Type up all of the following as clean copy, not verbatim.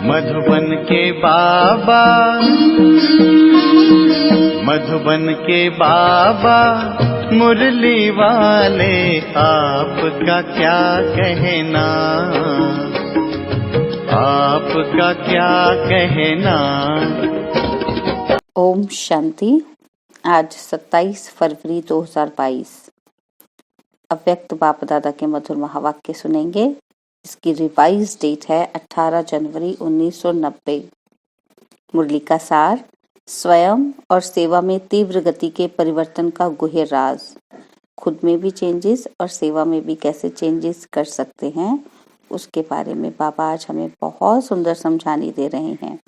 मधुबन के बाबा, मधुबन के बाबा मुरली वाले, आपका क्या कहना, आपका क्या कहना। ओम शांति। आज 27 फरवरी 2022 अव्यक्त बाप दादा के मधुर महावाक्य सुनेंगे। इसकी रिवाइज डेट है 18 जनवरी 1990। मुरली का सार, स्वयं और सेवा में तीव्र गति के परिवर्तन का गुह्य राज। खुद में भी चेंजेस और सेवा में भी कैसे चेंजेस कर सकते हैं, उसके बारे में बाबा आज हमें बहुत सुंदर समझानी दे रहे हैं।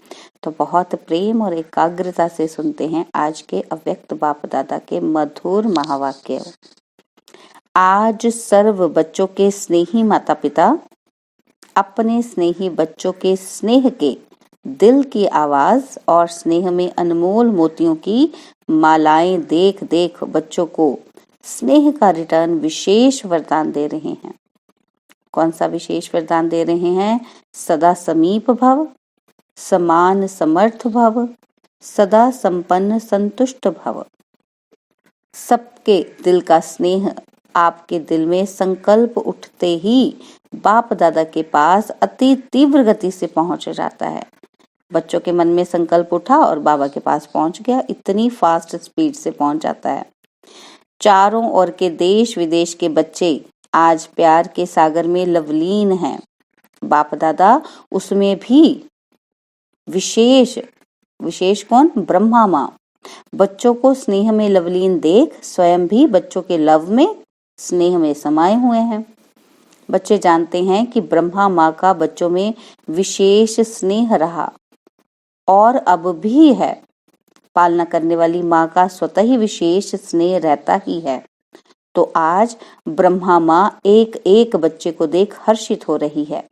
तो बहुत प्रेम और एकाग्रता से सुनते हैं आज के अव्यक्त बाप दादा के मधुर महावाक्य। आज सर्व बच्चों के स्नेही माता पिता अपने स्नेही बच्चों के स्नेह के दिल की आवाज और स्नेह में अनमोल मोतियों की मालाएं देख देख बच्चों को स्नेह का रिटर्न विशेष वरदान दे रहे हैं। कौन सा विशेष वरदान दे रहे हैं? सदा समीप भव, समान समर्थ भव, सदा संपन्न संतुष्ट भव। सबके दिल का स्नेह आपके दिल में संकल्प उठते ही बाप दादा के पास अति तीव्र गति से पहुंच जाता है। बच्चों के मन में संकल्प उठा और बाबा के पास पहुंच गया, इतनी फास्ट स्पीड से पहुंच जाता है। चारों ओर के देश विदेश के बच्चे आज प्यार के सागर में लवलीन हैं। बाप दादा उसमें भी विशेष कौन? ब्रह्मा माँ बच्चों को स्नेह में लवलीन देख स्वयं भी बच्चों के लव में स्नेह में समाये हुए हैं। बच्चे जानते हैं कि ब्रह्मा माँ का बच्चों में विशेष स्नेह रहा और अब भी है। पालना करने वाली माँ का स्वतः ही विशेष स्नेह रहता ही है। तो आज ब्रह्मा माँ एक एक बच्चे को देख हर्षित हो रही है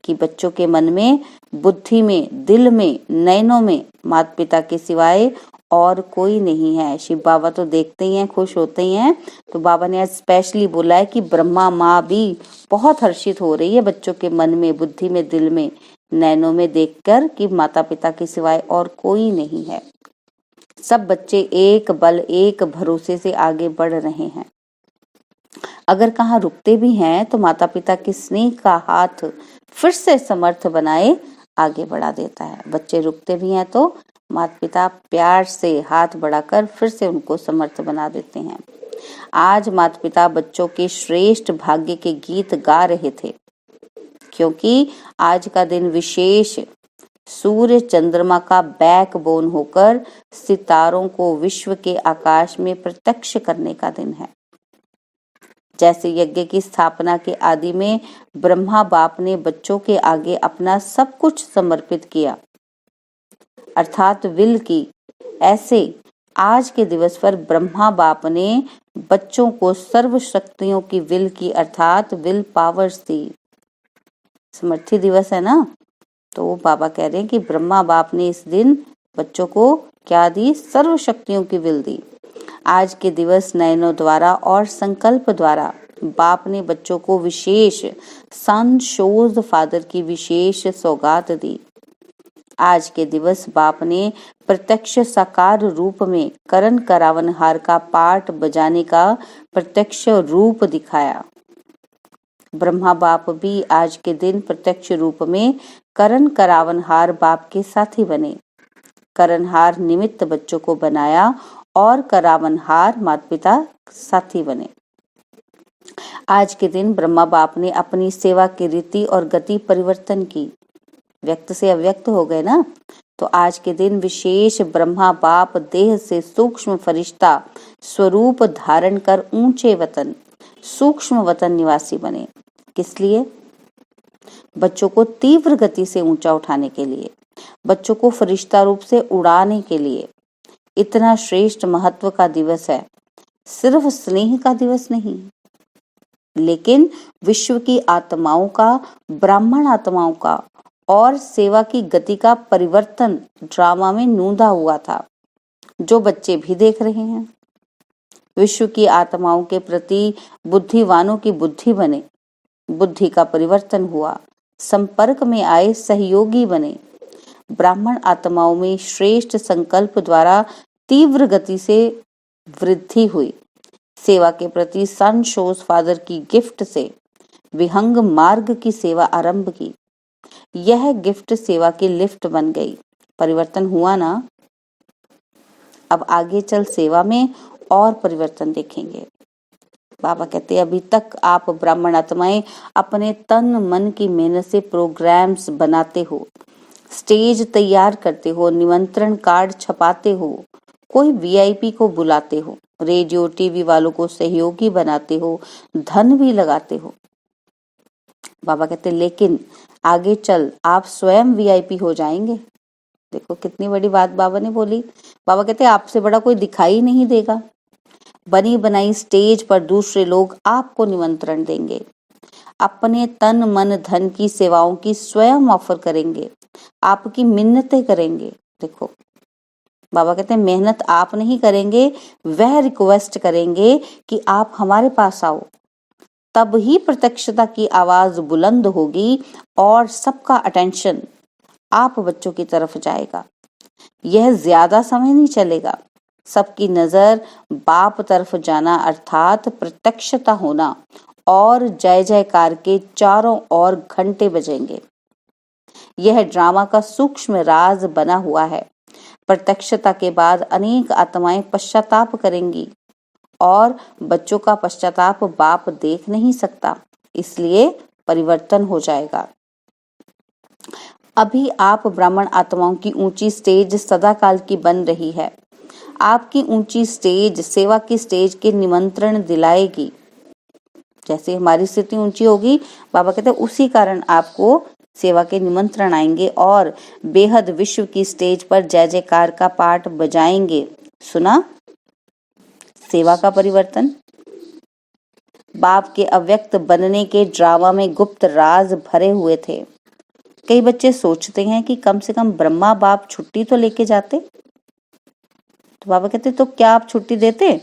कि बच्चों के मन में, बुद्धि में, दिल में, नयनों में माता पिता के सिवाय और कोई नहीं है। शिव बाबा तो देखते ही हैं, खुश होते ही हैं। तो बाबा ने आज स्पेशली बोला है कि ब्रह्मा माँ भी बहुत हर्षित हो रही है बच्चों के मन में, बुद्धि में, दिल में, नैनों में देखकर कि माता पिता के सिवाय और कोई नहीं है। सब बच्चे एक बल, एक भरोसे से आगे बढ़ रहे हैं। अगर कहाँ रुकते भी हैं तो माता पिता के स्नेह का हाथ फिर से समर्थ बनाए आगे बढ़ा देता है। बच्चे रुकते भी हैं तो माता पिता प्यार से हाथ बढ़ाकर फिर से उनको समर्थ बना देते हैं। आज माता पिता बच्चों के श्रेष्ठ भाग्य के गीत गा रहे थे, क्योंकि आज का दिन विशेष सूर्य चंद्रमा का बैकबोन होकर सितारों को विश्व के आकाश में प्रत्यक्ष करने का दिन है। जैसे यज्ञ की स्थापना के आदि में ब्रह्मा बाप ने बच्चों के आगे अपना सब कुछ समर्पित किया, अर्थात विल की, ऐसे आज के दिवस पर ब्रह्मा बाप ने बच्चों को सर्व शक्तियों की विल की, अर्थात विल पावर्स दी। समर्थी दिवस है ना, तो बाबा कह रहे हैं कि ब्रह्मा बाप ने इस दिन बच्चों को क्या दी? सर्व शक्तियों की विल दी। आज के दिवस नयनों द्वारा और संकल्प द्वारा बाप ने बच्चों को विशेष सन शोज फादर की विशेष सौगात दी। आज के दिवस बाप ने प्रत्यक्ष साकार रूप में करण करावनहार का पाठ बजाने का प्रत्यक्ष रूप दिखाया। ब्रह्मा बाप भी आज के दिन प्रत्यक्ष रूप में करण करावनहार बाप के साथी बने। करणहार निमित्त बच्चों को बनाया और करावनहार माता पिता साथी बने। आज के दिन ब्रह्मा बाप ने अपनी सेवा की रीति और गति परिवर्तन की। व्यक्त से अव्यक्त हो गए ना, तो आज के दिन विशेष ब्रह्मा बाप देह से सूक्ष्म फरिश्ता स्वरूप धारण कर ऊंचे वतन, सूक्ष्म वतन निवासी बने। किस लिए? बच्चों को तीव्र गति से ऊंचा उठाने के लिए, बच्चों को फरिश्ता रूप से उड़ाने के लिए। इतना श्रेष्ठ महत्व का दिवस है। सिर्फ स्नेह का दिवस नहीं, लेकिन विश्व की आत्माओं का, ब्राह्मण आत्माओं का और सेवा की गति का परिवर्तन ड्रामा में नूंदा हुआ था, जो बच्चे भी देख रहे हैं। विश्व की आत्माओं के प्रति बुद्धिवानों की बुद्धि बने, बुद्धि का परिवर्तन हुआ, संपर्क में आए, सहयोगी बने। ब्राह्मण आत्माओं में श्रेष्ठ संकल्प द्वारा तीव्र गति से वृद्धि हुई। सेवा के प्रति सन शोज फादर की गिफ्ट से विहंग मार्ग की सेवा आरंभ की। यह गिफ्ट सेवा की लिफ्ट बन गई। परिवर्तन हुआ ना? अब आगे चल सेवा में और परिवर्तन देखेंगे। बाबा कहते अभी तक आप ब्राह्मण आत्माएं अपने तन मन की मेहनत से प्रोग्राम्स बनाते हो, स्टेज तैयार करते हो, निमंत्रण कार्ड छपाते हो, कोई वीआईपी को बुलाते हो, रेडियो टीवी वालों को सहयोगी बनाते हो, धन भी लगाते हो। बाबा कहते लेकिन आगे चल आप स्वयं वीआईपी हो जाएंगे। देखो कितनी बड़ी बात बाबा ने बोली। बाबा कहते आपसे बड़ा कोई दिखाई नहीं देगा। बनी बनाई स्टेज पर दूसरे लोग आपको निमंत्रण देंगे, अपने तन मन धन की सेवाओं की स्वयं ऑफर करेंगे, आपकी मिन्नतें करेंगे। देखो बाबा कहते हैं मेहनत आप नहीं करेंगे, वह रिक्वेस्ट करेंगे कि आप हमारे पास आओ। तब ही प्रत्यक्षता की आवाज बुलंद होगी और सबका अटेंशन आप बच्चों की तरफ जाएगा। यह ज्यादा समय नहीं चलेगा। सबकी नजर बाप तरफ जाना अर्थात प्रत्यक्षता होना और जय जयकार के चारों ओर घंटे बजेंगे। यह ड्रामा का सूक्ष्म राज बना हुआ है। प्रत्यक्षता के बाद अनेक आत्माएं पश्चाताप करेंगी और बच्चों का पश्चाताप बाप देख नहीं सकता, इसलिए परिवर्तन हो जाएगा। अभी आप ब्राह्मण आत्माओं की ऊंची स्टेज सदाकाल की बन रही है। आपकी ऊंची स्टेज सेवा की स्टेज के निमंत्रण दिलाएगी। जैसे हमारी स्थिति ऊंची होगी, बाबा कहते हैं उसी कारण आपको सेवा के निमंत्रण आएंगे और बेहद विश्व की स्टेज पर जय जयकार का पाठ बजाएंगे। सुना सेवा का परिवर्तन। बाप के अव्यक्त बनने के ड्रामा में गुप्त राज भरे हुए थे। कई बच्चे सोचते हैं कि कम से कम ब्रह्मा बाप छुट्टी तो लेके जाते। तो बाबा कहते तो क्या आप छुट्टी देते?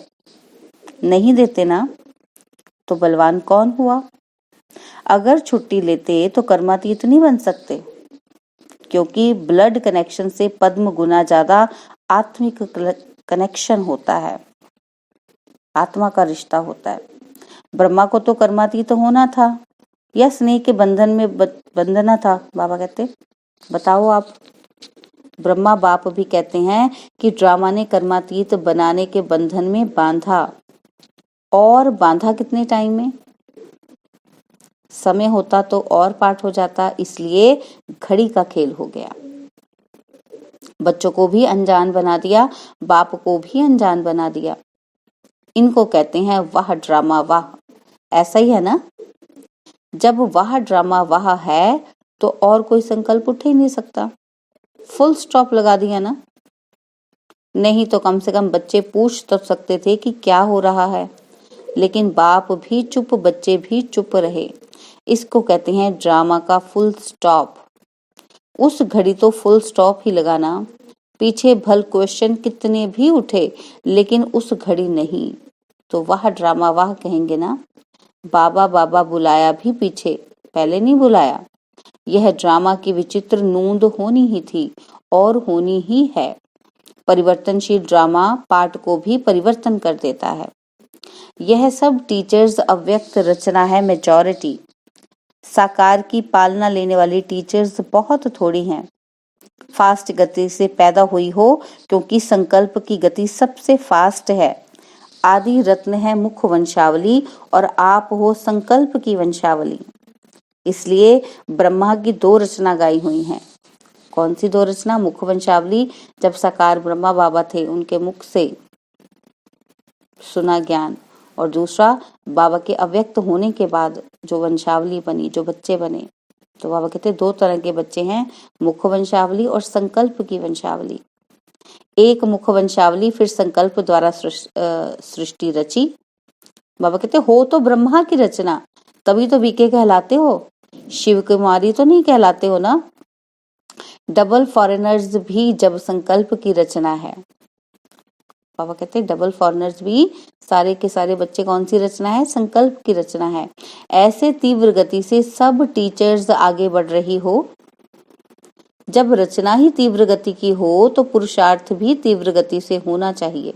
नहीं देते ना। तो बलवान कौन हुआ? अगर छुट्टी लेते तो कर्मातीत नहीं बन सकते, क्योंकि ब्लड कनेक्शन से पद्म गुना ज्यादा आत्मिक कनेक्शन होता है, आत्मा का रिश्ता होता है। ब्रह्मा को तो कर्मातीत होना था या स्नेह के बंधन में बंधना था? बाबा कहते बताओ आप। ब्रह्मा बाप भी कहते हैं कि ड्रामा ने कर्मातीत बनाने के बंधन में बांधा, और बांधा कितने टाइम में? समय होता तो और पाठ हो जाता, इसलिए घड़ी का खेल हो गया। बच्चों को भी अनजान बना दिया, बाप को भी अनजान बना दिया। इनको कहते हैं वाह ड्रामा वाह। ऐसा ही है ना? जब वाह ड्रामा वाह है तो और कोई संकल्प उठ ही नहीं सकता। फुल स्टॉप लगा दिया ना। नहीं तो कम से कम बच्चे पूछ तो सकते थे कि क्या हो रहा है, लेकिन बाप भी चुप, बच्चे भी चुप रहे। इसको कहते हैं ड्रामा का फुल स्टॉप। उस घड़ी तो फुल स्टॉप ही लगाना। पीछे भल क्वेश्चन कितने भी उठे, लेकिन उस घड़ी नहीं। तो वाह ड्रामा वाह कहेंगे ना। बाबा बाबा बुलाया भी पीछे, पहले नहीं बुलाया। यह ड्रामा की विचित्र नूंद होनी ही थी और होनी ही है। परिवर्तनशील ड्रामा पाठ को भी परिवर्तन कर देता है। यह सब टीचर्स अव्यक्त रचना है, मेजॉरिटी। साकार की पालना लेने वाली टीचर्स बहुत थोड़ी हैं। फास्ट गति से पैदा हुई हो, क्योंकि संकल्प की गति सबसे फास्ट है। आदि रत्न है मुख वंशावली और आप हो संकल्प की वंशावली। इसलिए ब्रह्मा की 2 रचना गाई हुई हैं। कौन सी 2 रचना? मुख वंशावली, जब साकार ब्रह्मा बाबा थे उनके मुख से सुना ज्ञान, और दूसरा बाबा के अव्यक्त होने के बाद जो वंशावली बनी, जो बच्चे बने। तो बाबा कहते 2 तरह के बच्चे हैं, मुख वंशावली और संकल्प की वंशावली। एक मुख वंशावली फिर संकल्प द्वारा सृष्टि रची। बाबा कहते हो तो ब्रह्मा की रचना, तभी तो बीके कहलाते हो, शिव कुमारी तो नहीं कहलाते हो ना। डबल फॉरेनर्स भी जब संकल्प की रचना है। बाबा कहते हैं डबल फॉरनर्स भी सारे के सारे बच्चे कौन सी रचना है? संकल्प की रचना है। ऐसे तीव्र गति से सब टीचर्स आगे बढ़ रही हो। जब रचना ही तीव्र गति की हो तो पुरुषार्थ भी तीव्र गति से होना चाहिए।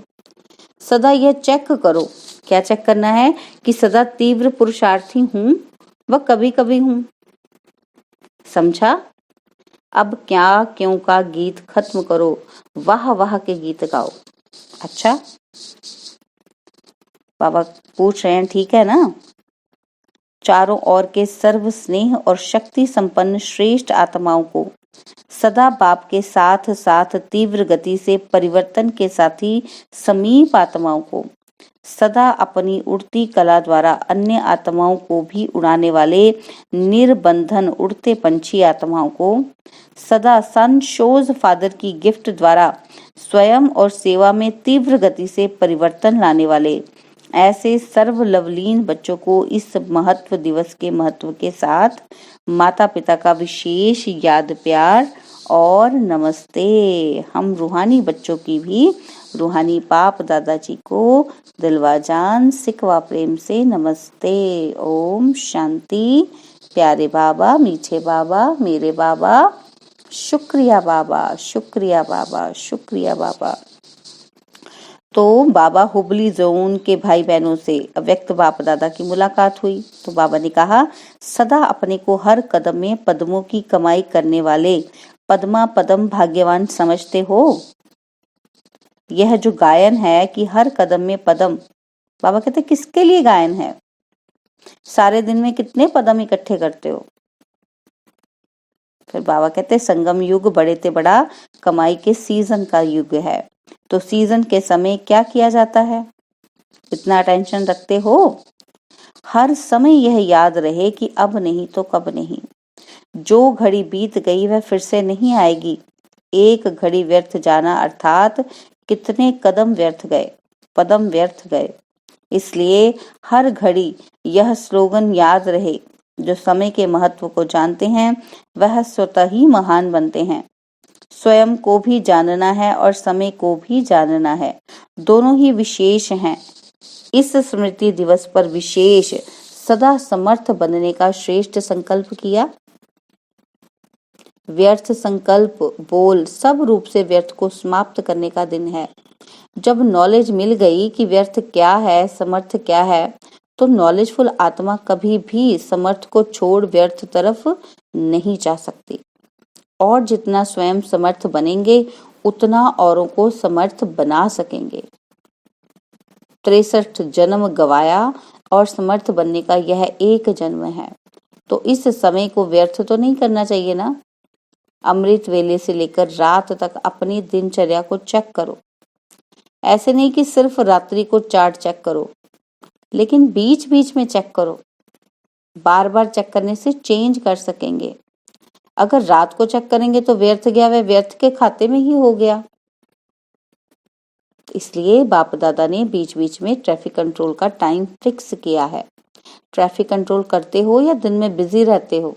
सदा यह चेक करो, क्या चेक करना है? कि सदा तीव्र पुरुषार्थी हूं व कभी कभी हूं। समझा? अब क्या क्यों का गीत खत्म करो, वाह वाह के गीत गाओ। अच्छा, बाबा पूछ रहे हैं, ठीक है ना? चारों ओर के सर्व स्नेह और शक्ति संपन्न श्रेष्ठ आत्माओं को सदा बाप के साथ साथ तीव्र गति से परिवर्तन के साथी समीप आत्माओं को सदा अपनी उड़ती कला द्वारा अन्य आत्माओं को भी उड़ाने वाले निर्बंधन उड़ते पंछी आत्माओं को सदा सन शोज फादर की गिफ्ट द्वारा स्वयं और सेवा में तीव्र गति से परिवर्तन लाने वाले ऐसे सर्व लवलीन बच्चों को इस महत्व दिवस के महत्व के साथ माता पिता का विशेष याद प्यार और नमस्ते। हम रूहानी बच्चों की भी रूहानी बाप दादाजी को दिलवा जान सिकवा प्रेम से नमस्ते। ओम शांति। प्यारे बाबा, मीठे बाबा, मेरे बाबा, शुक्रिया बाबा, शुक्रिया बाबा, शुक्रिया बाबा। तो बाबा हुबली जोन के भाई बहनों से अव्यक्त बाप दादा की मुलाकात हुई तो बाबा ने कहा, सदा अपने को हर कदम में पद्मों की कमाई करने वाले पद्मा पदम भाग्यवान समझते हो। यह जो गायन है कि हर कदम में पदम, बाबा कहते किसके लिए गायन है? सारे दिन में कितने पदम इकट्ठे करते हो? फिर बाबा कहते संगम युग बड़े ते बड़ा कमाई के सीजन का युग है। तो सीजन के समय क्या किया जाता है? इतना टेंशन रखते हो? हर समय यह याद रहे कि अब नहीं तो कब नहीं। जो घड़ी बीत गई वह फिर से नहीं आएगी। एक घड़ी व्यर्थ जाना अर्थात कितने कदम व्यर्थ गए, पदम व्यर्थ गए। इसलिए हर घड़ी यह स्लोगन याद रहे, जो समय के महत्व को जानते हैं वह स्वतः ही महान बनते हैं। स्वयं को भी जानना है और समय को भी जानना है, दोनों ही विशेष हैं। इस स्मृति दिवस पर विशेष सदा समर्थ बनने का श्रेष्ठ संकल्प किया। व्यर्थ संकल्प बोल सब रूप से व्यर्थ को समाप्त करने का दिन है। जब नॉलेज मिल गई कि व्यर्थ क्या है, समर्थ क्या है, तो नॉलेजफुल आत्मा कभी भी समर्थ को छोड़ व्यर्थ तरफ नहीं जा सकती। और जितना स्वयं समर्थ बनेंगे उतना औरों को समर्थ बना सकेंगे। 63 जन्म गवाया और समर्थ बनने का यह एक जन्म है, तो इस समय को व्यर्थ तो नहीं करना चाहिए ना। अमृत वेले से लेकर रात तक अपनी दिनचर्या को चेक करो। ऐसे नहीं कि सिर्फ रात्रि को चार्ट चेक करो, लेकिन बीच बीच में चेक करो। बार बार चेक करने से चेंज कर सकेंगे। अगर रात को चेक करेंगे तो व्यर्थ गया, वह व्यर्थ के खाते में ही हो गया। इसलिए बाप दादा ने बीच बीच में ट्रैफिक कंट्रोल का टाइम फिक्स किया है। ट्रैफिक कंट्रोल करते हो या दिन में बिजी रहते हो?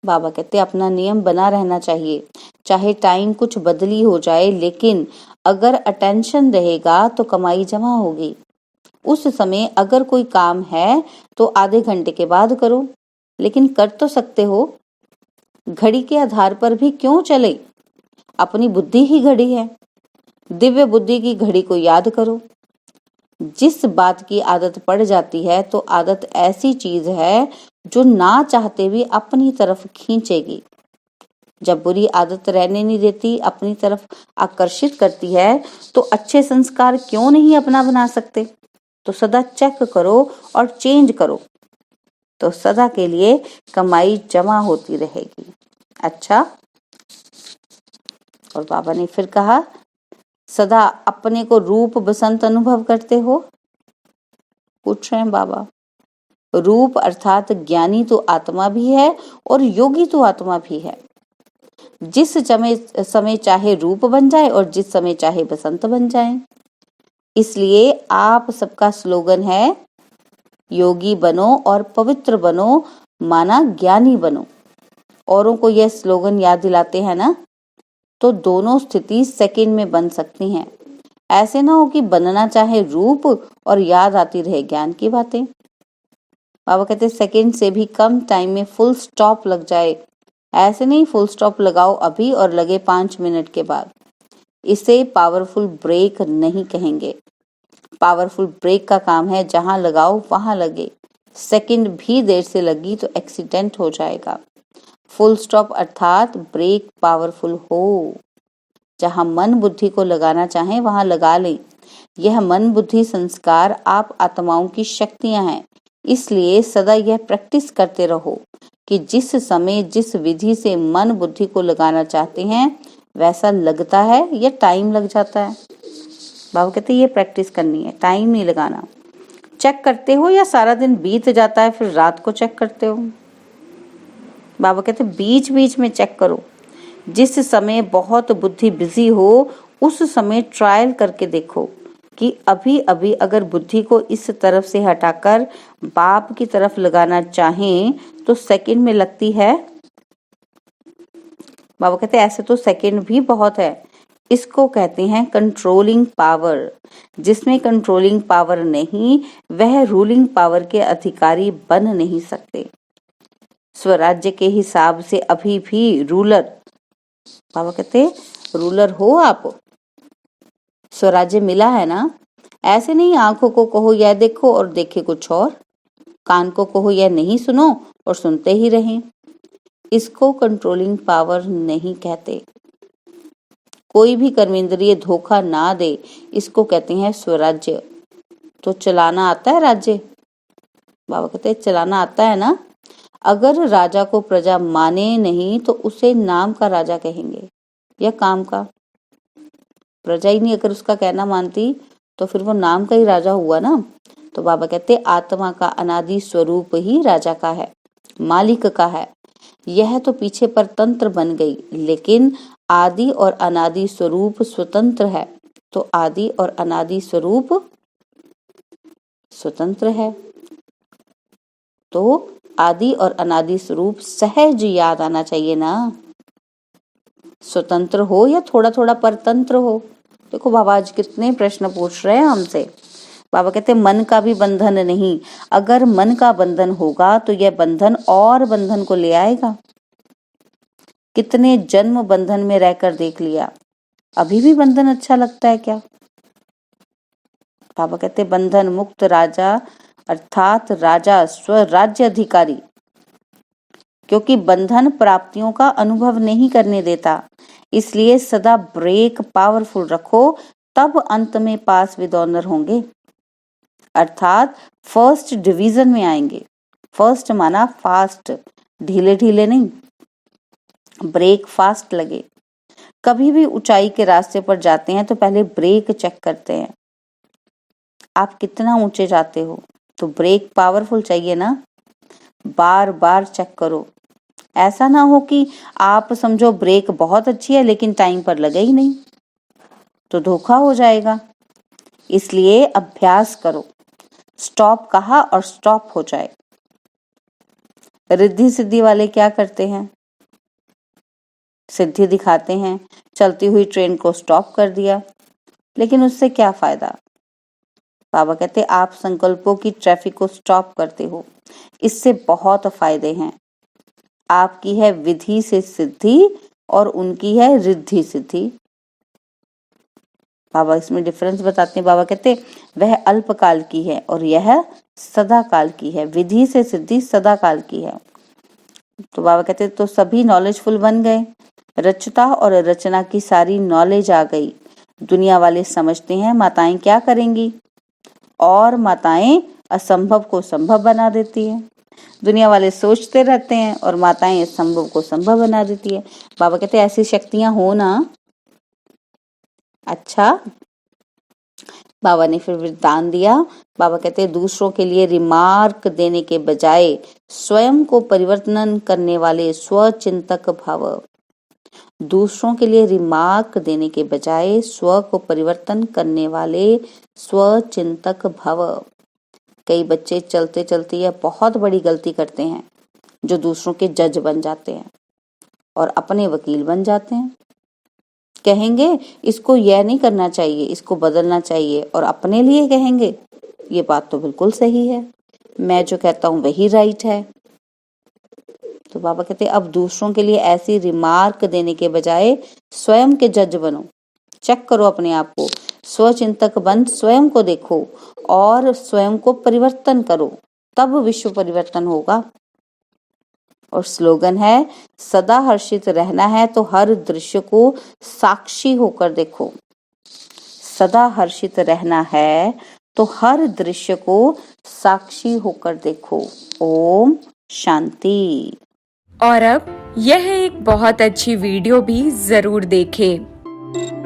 बाबा कहते अपना नियम बना रहना चाहिए, चाहे टाइम कुछ बदली हो जाए, लेकिन अगर अटेंशन रहेगा तो कमाई जमा होगी। उस समय अगर कोई काम है तो आधे घंटे के बाद करो, लेकिन कर तो सकते हो। घड़ी के आधार पर भी क्यों चले? अपनी बुद्धि ही घड़ी है। दिव्य बुद्धि की घड़ी को याद करो। जिस बात की आदत पड़ जाती है तो आदत ऐसी चीज है जो ना चाहते भी अपनी तरफ खींचेगी। जब बुरी आदत रहने नहीं देती, अपनी तरफ आकर्षित करती है, तो अच्छे संस्कार क्यों नहीं अपना बना सकते? तो सदा चेक करो और चेंज करो, तो सदा के लिए कमाई जमा होती रहेगी। अच्छा, और बाबा ने फिर कहा, सदा अपने को रूप बसंत अनुभव करते हो? पूछ रहे हैं बाबा। रूप अर्थात ज्ञानी तो आत्मा भी है और योगी तो आत्मा भी है। जिस समय चाहे रूप बन जाए और जिस समय चाहे बसंत बन जाए। इसलिए आप सबका स्लोगन है, योगी बनो और पवित्र बनो, माना ज्ञानी बनो। औरों को यह स्लोगन याद दिलाते हैं ना, तो दोनों स्थिति सेकंड में बन सकती हैं। ऐसे ना हो कि बनना चाहे रूप और याद आती रहे ज्ञान की बातें। बाबा कहते सेकंड से भी कम टाइम में फुल स्टॉप लग जाए, ऐसे नहीं फुल स्टॉप लगाओ अभी और लगे 5 मिनट के बाद। इसे पावरफुल ब्रेक नहीं कहेंगे। पावरफुल ब्रेक का काम है जहां लगाओ वहां लगे। सेकंड भी देर से लगी तो एक्सीडेंट हो जाएगा। फुल स्टॉप अर्थात ब्रेक पावरफुल हो। जहां मन बुद्धि को लगाना चाहे वहां लगा लें। यह मन बुद्धि संस्कार आप आत्माओं की शक्तियां हैं। इसलिए सदा यह प्रैक्टिस करते रहो कि जिस समय जिस विधि से मन बुद्धि को लगाना चाहते हैं वैसा लगता है या टाइम लग जाता है। बाबा कहते ये प्रैक्टिस करनी है, टाइम नहीं लगाना। चेक करते हो या सारा दिन बीत जाता है फिर रात को चेक करते हो? बाबा कहते बीच बीच में चेक करो। जिस समय बहुत बुद्धि बिजी हो उस समय ट्रायल करके देखो कि अभी अभी अगर बुद्धि को इस तरफ से हटाकर बाप की तरफ लगाना चाहें तो सेकंड में लगती है। बाबा कहते ऐसे तो सेकंड भी बहुत है। इसको कहते हैं कंट्रोलिंग पावर। जिसमें कंट्रोलिंग पावर नहीं वह रूलिंग पावर के अधिकारी बन नहीं सकते। स्वराज्य के हिसाब से अभी भी रूलर, बाबा कहते रूलर हो आप, स्वराज्य मिला है ना। ऐसे नहीं आंखों को कहो यह देखो और देखे कुछ और, कान को कहो यह नहीं सुनो और सुनते ही रहें। इसको कंट्रोलिंग पावर नहीं कहते। कोई भी कर्मेंद्रिय धोखा ना दे, इसको कहते हैं स्वराज्य। तो चलाना आता है राज्य? बाबा कहते हैं चलाना आता है ना। अगर राजा को प्रजा माने नहीं तो उसे नाम का राजा कहेंगे या काम का। प्रजा ही नहीं अगर उसका कहना मानती तो फिर वो नाम का ही राजा हुआ ना। तो बाबा कहते आत्मा का अनादि स्वरूप ही राजा का है, मालिक का है। यह तो पीछे पर तंत्र बन गई, लेकिन आदि और अनादि स्वरूप स्वतंत्र है। तो आदि और अनादि स्वरूप स्वतंत्र है तो आदि और अनादि स्वरूप सहज याद आना चाहिए ना। स्वतंत्र हो या थोड़ा थोड़ा परतंत्र हो। देखो बाबा आज कितने प्रश्न पूछ रहे हैं हमसे। बाबा कहते मन का भी बंधन नहीं। अगर मन का बंधन होगा तो यह बंधन और बंधन को ले आएगा। कितने जन्म बंधन में रहकर देख लिया, अभी भी बंधन अच्छा लगता है क्या? बाबा कहते बंधन मुक्त राजा अर्थात राजा स्वराज्य अधिकारी, क्योंकि बंधन प्राप्तियों का अनुभव नहीं करने देता। इसलिए सदा ब्रेक पावरफुल रखो, तब अंत में पास विद ऑनर होंगे, अर्थात फर्स्ट डिवीजन में आएंगे। फर्स्ट माना फास्ट, ढीले ढीले नहीं, ब्रेक फास्ट लगे। कभी भी ऊंचाई के रास्ते पर जाते हैं तो पहले ब्रेक चेक करते हैं। आप कितना ऊंचे जाते हो तो ब्रेक पावरफुल चाहिए ना। बार बार चेक करो। ऐसा ना हो कि आप समझो ब्रेक बहुत अच्छी है लेकिन टाइम पर लगे ही नहीं, तो धोखा हो जाएगा। इसलिए अभ्यास करो। स्टॉप कहा और स्टॉप हो जाए। रिद्धि सिद्धि वाले क्या करते हैं? सिद्धि दिखाते हैं, चलती हुई ट्रेन को स्टॉप कर दिया, लेकिन उससे क्या फायदा? बाबा कहते आप संकल्पों की ट्रैफिक को स्टॉप करते हो, इससे बहुत फायदे हैं। आपकी है विधि से सिद्धि और उनकी है रिद्धि सिद्धि। बाबा इसमें डिफरेंस बताते हैं। बाबा कहते वह अल्पकाल की है और यह सदा काल की है। विधि से सिद्धि सदा काल की है। तो बाबा कहते तो सभी नॉलेजफुल बन गए, रचता और रचना की सारी नॉलेज आ गई। दुनिया वाले समझते हैं माताएं क्या करेंगी, और माताएं असंभव को संभव बना देती है। दुनिया वाले सोचते रहते हैं और माताएं असंभव को संभव बना देती है। बाबा कहते ऐसी शक्तियां हो ना। अच्छा, बाबा ने फिर वरदान दिया। बाबा कहते दूसरों के लिए रिमार्क देने के बजाय स्वयं को परिवर्तन करने वाले स्वचिंतक भव। दूसरों के लिए रिमार्क देने के बजाय स्व को परिवर्तन करने वाले स्वचिंतक भव। कई बच्चे चलते चलते यह बहुत बड़ी गलती करते हैं, जो दूसरों के जज बन जाते हैं और अपने वकील बन जाते हैं। कहेंगे इसको यह नहीं करना चाहिए, इसको बदलना चाहिए, और अपने लिए कहेंगे ये बात तो बिल्कुल सही है, मैं जो कहता हूँ वही राइट है। तो बाबा कहते हैं अब दूसरों के लिए ऐसी रिमार्क देने के बजाय स्वयं के जज बनो, चेक करो अपने आप को, स्वचिंतक बन स्वयं को देखो और स्वयं को परिवर्तन करो, तब विश्व परिवर्तन होगा। और स्लोगन है सदा हर्षित रहना है तो हर दृश्य को साक्षी होकर देखो। सदा हर्षित रहना है तो हर दृश्य को साक्षी होकर देखो। ओम शांति। और अब यह एक बहुत अच्छी वीडियो भी जरूर देखें।